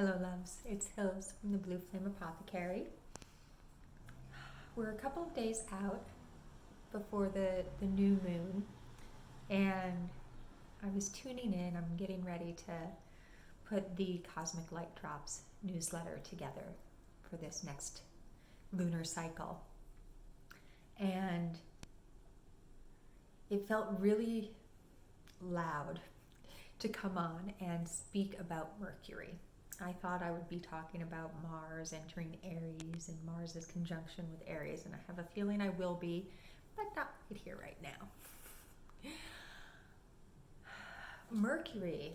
Hello loves, it's Hills from the Blue Flame Apothecary. We're a couple of days out before the new moon, and I was tuning in. I'm getting ready to put the Cosmic Light Drops newsletter together for this next lunar cycle. And it felt really loud to come on and speak about Mercury. I thought I would be talking about Mars entering Aries and Mars's conjunction with Aries, and I have a feeling I will be, but not right here, right now. Mercury,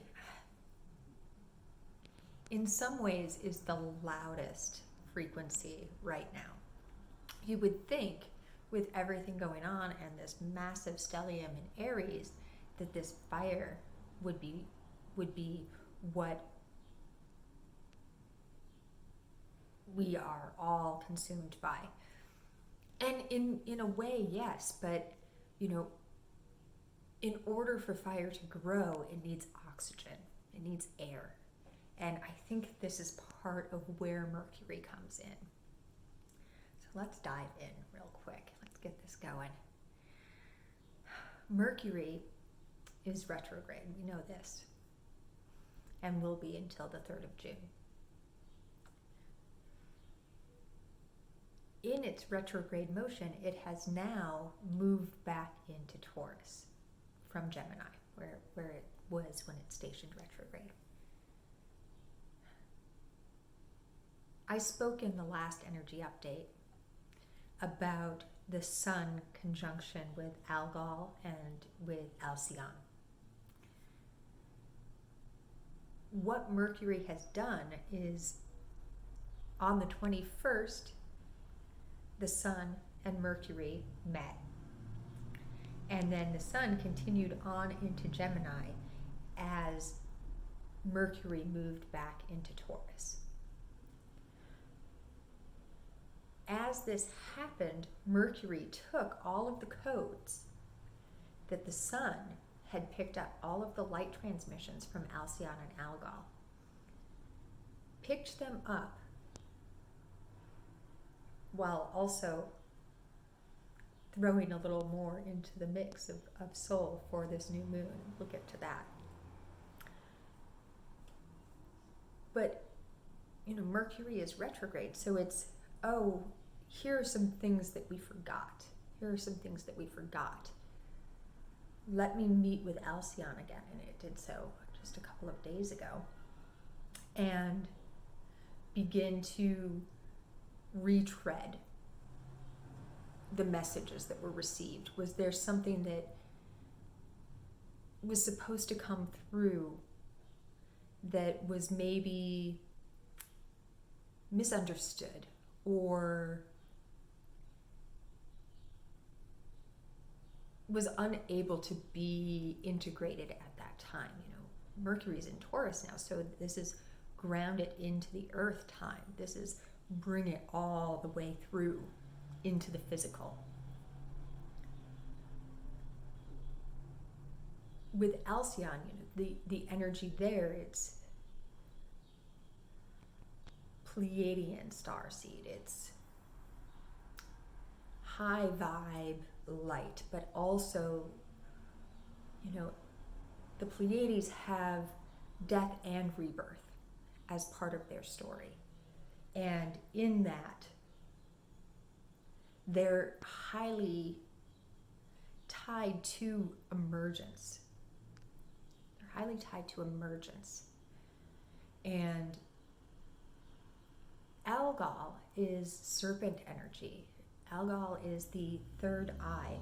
in some ways, is the loudest frequency right now. You would think, with everything going on and this massive stellium in Aries, that this fire would be what we are all consumed by. And in a way, yes, but in order for fire to grow, it needs oxygen, it needs air. And I think this is part of where Mercury comes in. So let's dive in real quick. Let's get this going. Mercury is retrograde, we know this, and will be until the 3rd of June. In its retrograde motion, it has now moved back into Taurus from Gemini, where it was when it stationed retrograde. I spoke in the last energy update about the Sun conjunction with Algol and with Alcyone. What Mercury has done is, on the 21st, the Sun and Mercury met. And then the Sun continued on into Gemini as Mercury moved back into Taurus. As this happened, Mercury took all of the codes that the Sun had picked up, all of the light transmissions from Alcyone and Algol, picked them up while also throwing a little more into the mix of soul for this new moon. We'll get to that. But, Mercury is retrograde, so it's, here are some things that we forgot. Here are some things that we forgot. Let me meet with Alcyone again, and it did so just a couple of days ago, and begin to retread the messages that were received. Was there something that was supposed to come through that was maybe misunderstood or was unable to be integrated at that time? Mercury's in Taurus now, so this is grounded into the earth time. This is bring it all the way through into the physical. With Alcyone, the energy there, it's Pleiadian starseed. It's high vibe light, but also, the Pleiades have death and rebirth as part of their story. And in that, they're highly tied to emergence. They're highly tied to emergence. And Algol is serpent energy. Algol is the third eye.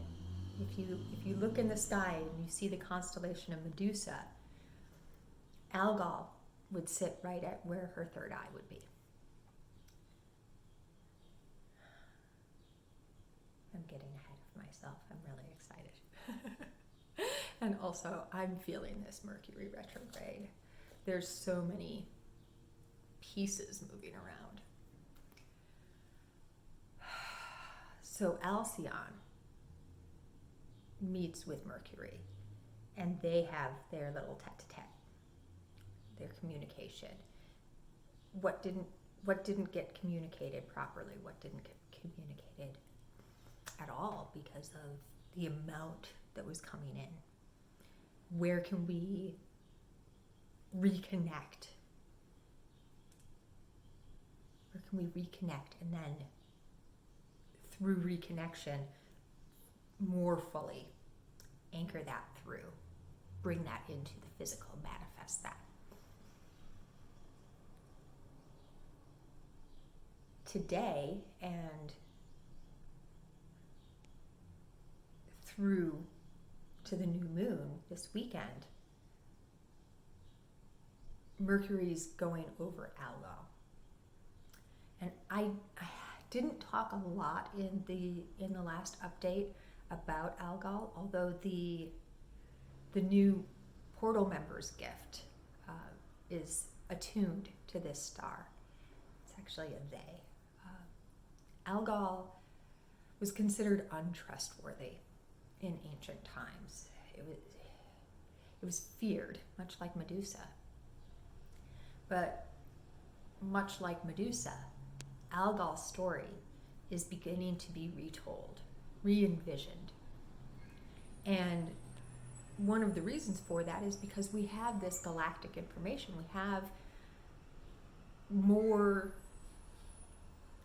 If you look in the sky and you see the constellation of Medusa, Algol would sit right at where her third eye would be. I'm getting ahead of myself. I'm really excited. And also, I'm feeling this Mercury retrograde. There's so many pieces moving around. So Alcyone meets with Mercury, and they have their little tete-a-tete, their communication. what didn't get communicated properly, what didn't get communicated at all because of the amount that was coming in. Where can we reconnect? Where can we reconnect, and then through reconnection more fully anchor that through, bring that into the physical, manifest that. Today and through to the new moon this weekend, Mercury's going over Algol. And I didn't talk a lot in the last update about Algol, although the new portal members gift is attuned to this star. It's actually a they. Algol was considered untrustworthy in ancient times. It was feared, much like Medusa. But much like Medusa, Algol's story is beginning to be retold, re-envisioned. And one of the reasons for that is because we have this galactic information. We have more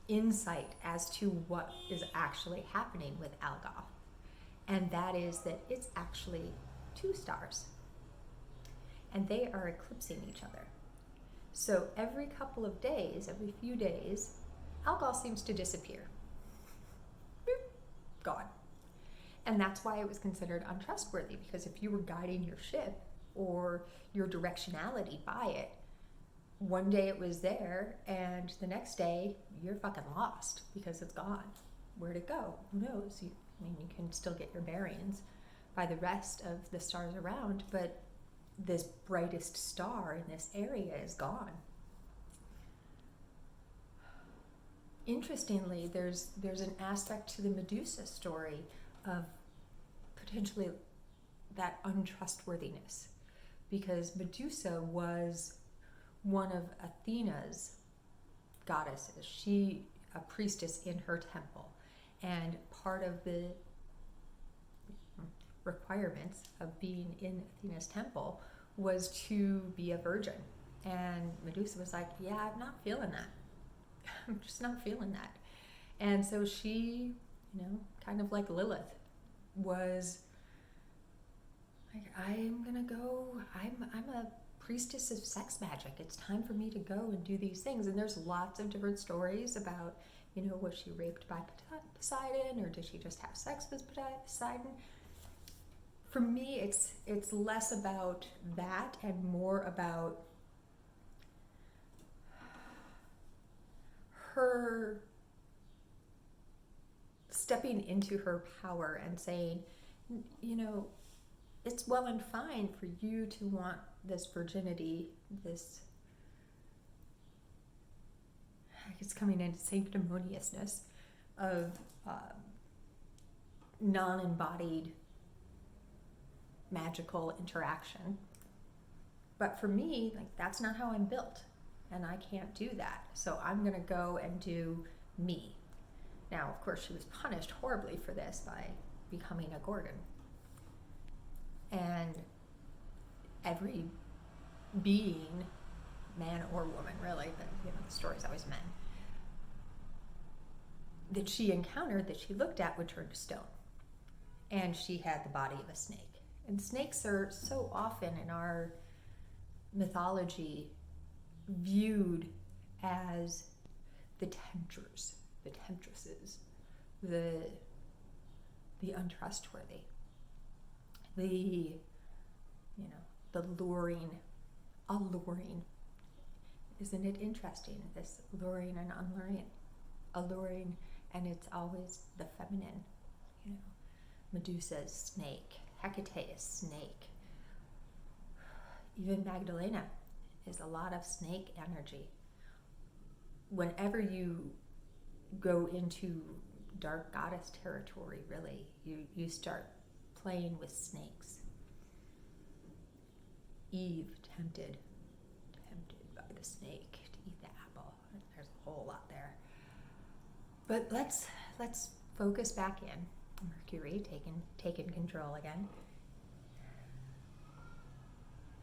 insight as to what is actually happening with Algol. And that is that it's actually two stars. And they are eclipsing each other. So every couple of days, every few days, Algol seems to disappear. Boop, gone. And that's why it was considered untrustworthy, because if you were guiding your ship or your directionality by it, one day it was there and the next day you're fucking lost because it's gone. Where'd it go? Who knows? You can still get your bearings by the rest of the stars around, but this brightest star in this area is gone. Interestingly, there's an aspect to the Medusa story of potentially that untrustworthiness, because Medusa was one of Athena's goddesses. She, a priestess in her temple, and part of the requirements of being in Athena's temple was to be a virgin. And Medusa was like, yeah, I'm not feeling that. I'm just not feeling that. And so she, kind of like Lilith, was like, I'm gonna go, I'm a priestess of sex magic. It's time for me to go and do these things. And there's lots of different stories about, was she raped by Poseidon, or did she just have sex with Poseidon? For me, it's less about that and more about her stepping into her power and saying, it's well and fine for you to want this virginity, this, it's coming into sanctimoniousness of non-embodied magical interaction. But for me, that's not how I'm built, and I can't do that. So I'm gonna go and do me. Now, of course, she was punished horribly for this by becoming a Gorgon. And every being, man or woman really, but the story's always men, that she encountered, that she looked at, would turn to stone. And she had the body of a snake. And snakes are so often in our mythology viewed as the tempters, the temptresses, the untrustworthy, the alluring. Isn't it interesting, this luring and alluring, and it's always the feminine, Medusa's snake, Hecate's snake. Even Magdalena is a lot of snake energy. Whenever you go into dark goddess territory, really, you start playing with snakes. Eve tempted by the snake to eat the whole lot there. But let's focus back in. Mercury taking control again.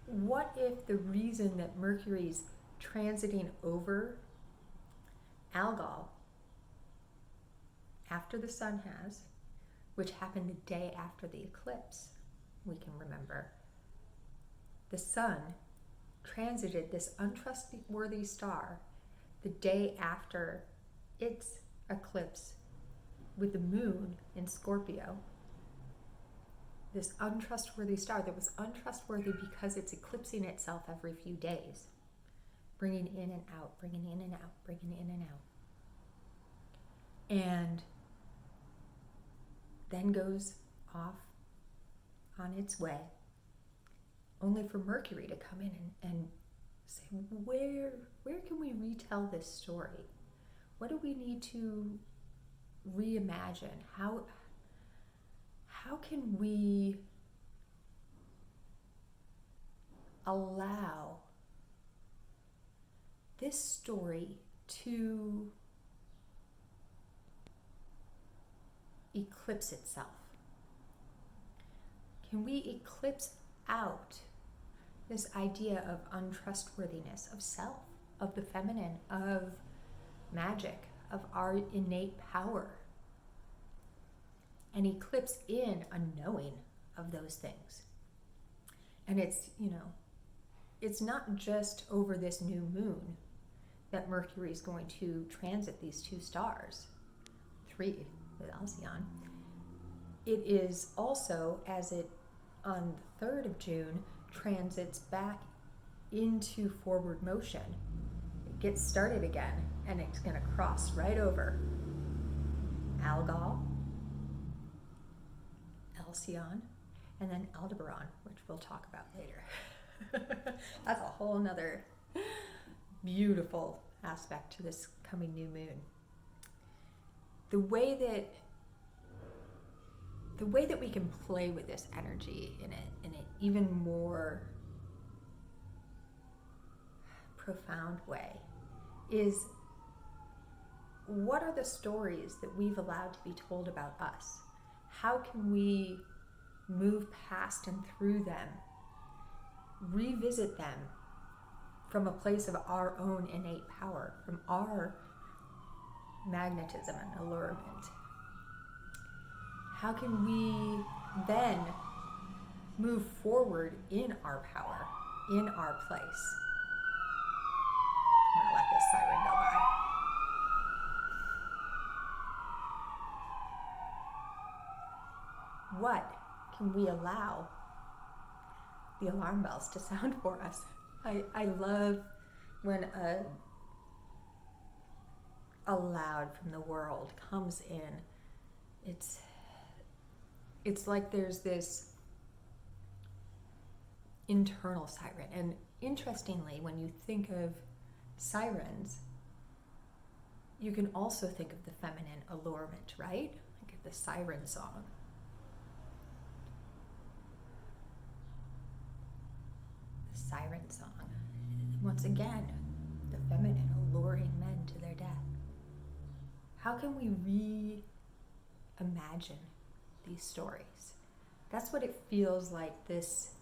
What if the reason that Mercury's transiting over Algol after the sun has, which happened the day after the eclipse, we can remember, the sun transited this untrustworthy star the day after its eclipse with the moon in Scorpio. This untrustworthy star that was untrustworthy because it's eclipsing itself every few days, bringing in and out, bringing in and out, bringing in and out. And then goes off on its way, only for Mercury to come in and say, where can we retell this story? What do we need to reimagine? How can we allow this story to eclipse itself? Can we eclipse out this idea of untrustworthiness, of self, of the feminine, of magic, of our innate power, and eclipse in a knowing of those things? And it's not just over this new moon that Mercury is going to transit these two stars, 3 with Alcyone. It is also, as it on the 3rd of June transits back into forward motion, it gets started again, and it's going to cross right over Algol, Alcyone, and then Aldebaran, which we'll talk about later. That's a whole nother beautiful aspect to this coming new moon. The way that we can play with this energy in an even more profound way is, what are the stories that we've allowed to be told about us? How can we move past and through them, revisit them from a place of our own innate power, from our magnetism and allurement? How can we then move forward in our power, in our place? I'm going to let this siren go by. What can we allow the alarm bells to sound for us? I love when a loud from the world comes in. It's like there's this internal siren. And interestingly, when you think of sirens, you can also think of the feminine allurement, right? Like the siren song. The siren song. Once again, the feminine alluring men to their death. How can we reimagine these stories? That's what it feels like, this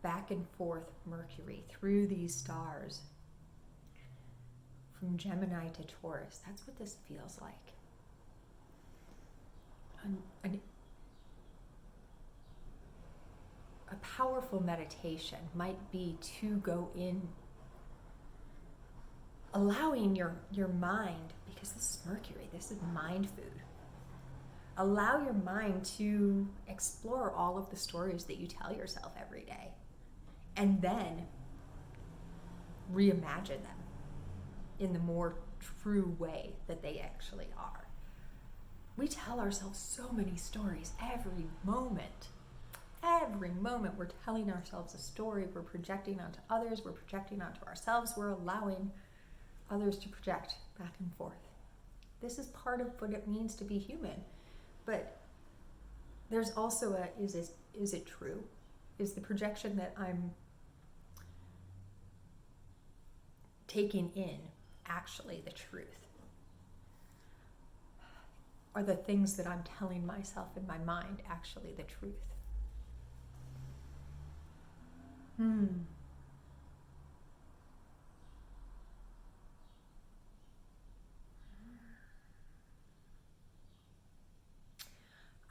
back and forth Mercury through these stars from Gemini to Taurus. That's what this feels like. A powerful meditation might be to go in, allowing your mind, because this is Mercury, this is mind food. Allow your mind to explore all of the stories that you tell yourself every day, and then reimagine them in the more true way that they actually are. We tell ourselves so many stories every moment. Every moment we're telling ourselves a story, we're projecting onto others, we're projecting onto ourselves, we're allowing others to project back and forth. This is part of what it means to be human. But there's also is it true? Is the projection that I'm taking in actually the truth? Are the things that I'm telling myself in my mind actually the truth?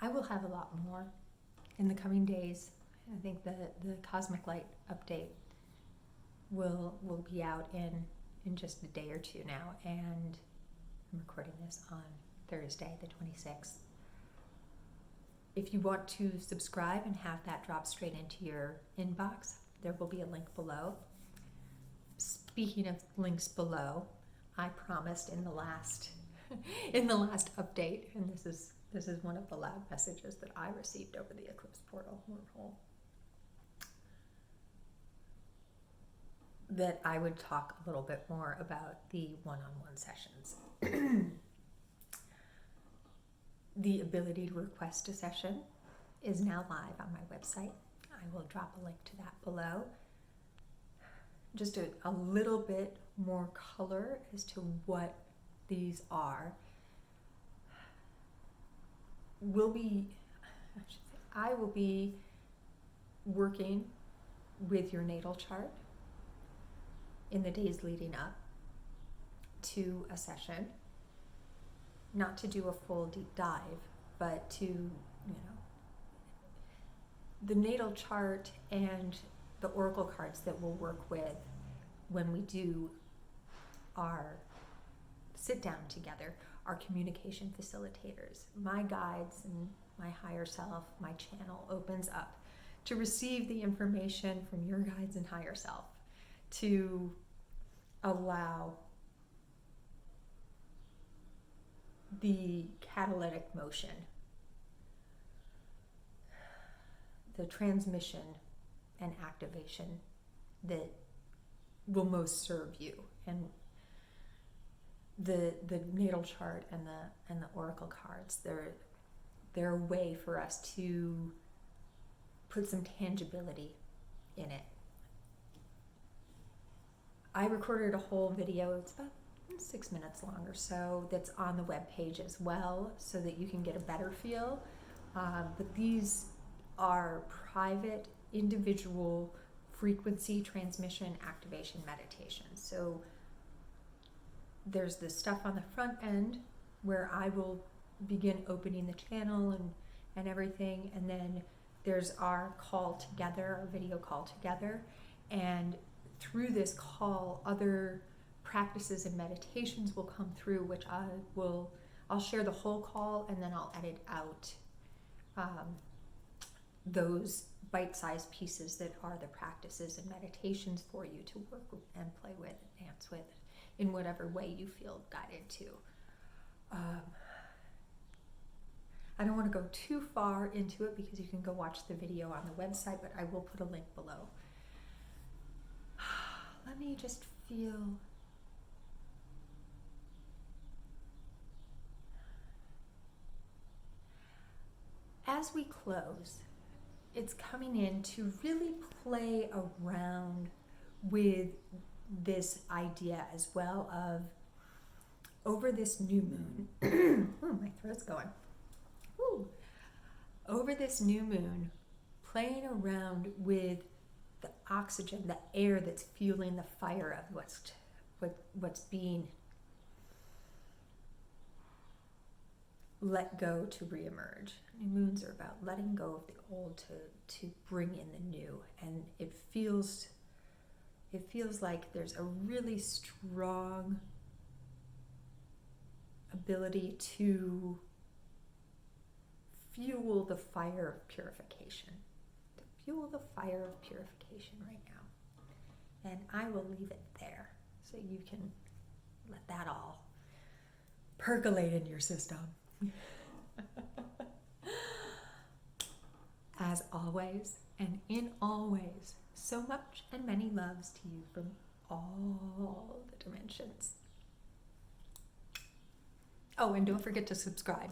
I will have a lot more in the coming days. I think the Cosmic Light update will be out in just a day or two now, and I'm recording this on Thursday, the 26th. If you want to subscribe and have that drop straight into your inbox, there will be a link below. Speaking of links below, I promised in the last update, and this is one of the loud messages that I received over the Eclipse Portal wormhole, that I would talk a little bit more about the one-on-one sessions. The ability to request a session is now live on my website. I will drop a link to that below. Just a little bit more color as to what these are. I will be working with your natal chart in the days leading up to a session, not to do a full deep dive, but to, the natal chart and the oracle cards that we'll work with when we do our sit down together, our communication facilitators. My guides and my higher self, my channel opens up to receive the information from your guides and higher self, to allow the catalytic motion, the transmission and activation that will most serve you. And the natal chart and the oracle cards, they're a way for us to put some tangibility in it. I recorded a whole video, it's about 6 minutes long or so, that's on the webpage as well, so that you can get a better feel. But these are private, individual frequency transmission activation meditations. So there's this stuff on the front end where I will begin opening the channel and everything, and then there's our call together, our video call together, and through this call, other practices and meditations will come through, which I'll share the whole call, and then I'll edit out those bite-sized pieces that are the practices and meditations for you to work and play with and dance with in whatever way you feel guided to. I don't want to go too far into it because you can go watch the video on the website, but I will put a link below. Let me just feel. As we close, it's coming in to really play around with this idea as well of, over this new moon, oh, my throat's going. Ooh. Over this new moon, playing around with the oxygen, the air that's fueling the fire of what's being let go to reemerge. New moons are about letting go of the old to bring in the new, and it feels like there's a really strong ability to fuel the fire of purification. To fuel the fire of purification right now. And I will leave it there so you can let that all percolate in your system. As always, and in all ways, so much and many loves to you from all the dimensions. Oh, and don't forget to subscribe.